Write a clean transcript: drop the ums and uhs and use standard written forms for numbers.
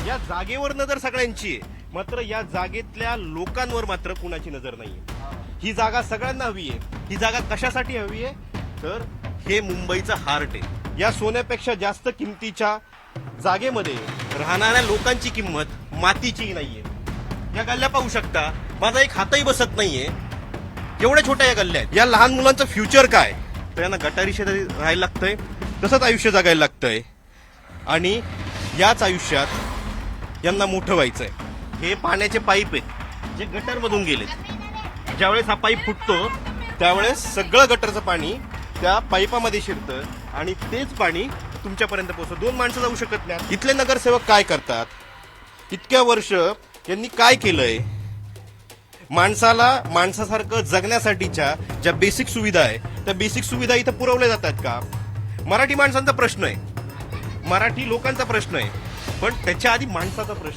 या जागेवर नजर सगळ्यांची आहे, मात्र या जागेतल्या लोकांवर मात्र कुणाची नजर नाहीये. ही जागा सगळ्यांना हवी आहे. ही जागा कशासाठी हवी आहे तर हे मुंबईचं हार्ट आहे. या सोन्यापेक्षा जास्त किमतीच्या जागेमध्ये राहणाऱ्या लोकांची किंमत मातीची नाहीये. या गल्ल्या पाहू शकता, माझा एक हातही बसत नाहीये, एवढ्या छोट्या या गल्ल्या आहेत. या लहान मुलांचं फ्युचर काय, तर यांना गटारी शेजारी राहायला लागतंय, तसंच आयुष्य जगायला लागतंय आणि याच आयुष्यात यांना मोठं व्हायचंय. हे पाण्याचे पाईप आहेत जे गटरमधून गेलेत. ज्यावेळेस हा पाईप फुटतो त्यावेळेस सगळं गटरचं पाणी त्या पाईपामध्ये शिरतं आणि तेच पाणी तुमच्यापर्यंत पोहोचतं. 2 माणसं जाऊ शकत नाही. इथले नगरसेवक काय करतात, इतक्या वर्ष यांनी काय केलंय, माणसाला माणसासारखं जगण्यासाठीच्या ज्या बेसिक सुविधा आहे त्या बेसिक सुविधा इथं पुरवल्या जातात का? मराठी माणसांचा प्रश्न आहे, मराठी लोकांचा प्रश्न आहे, पण त्याच्या आधी माणसाचा प्रश्न